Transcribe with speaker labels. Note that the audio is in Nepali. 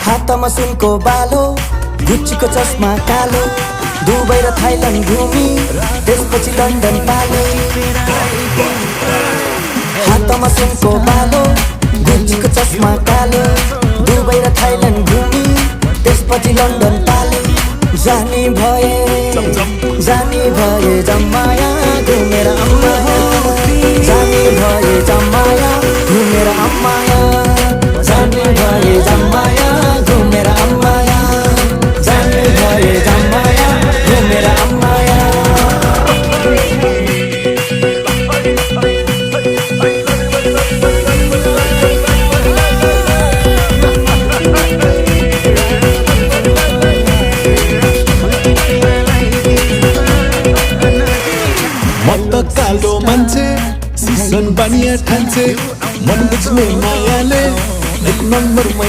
Speaker 1: हातमा सुनको बालो, गुच्चीको चस्मा कालो, दुबई र थाइल्यान्ड घुमी त्यसपछि लन्डन पालो। हातमा सुनको बालो, गुच्चीको चस्मा कालो, दुबई र थाइल्यान्ड घुमी त्यसपछि लन्डन पालो। जानी भए जम्माया घुमेर अम्मा, जानी भए जम्माया घुमेर अम्माया, जानी भए जम्माया घुमेर अम्माया, जानी भए जम्माया घुमेर अम्माया।
Speaker 2: कालो मान्छे सिसन बानिया ठान्छे, मन बुझ्ने मायाले एक नम्बरमै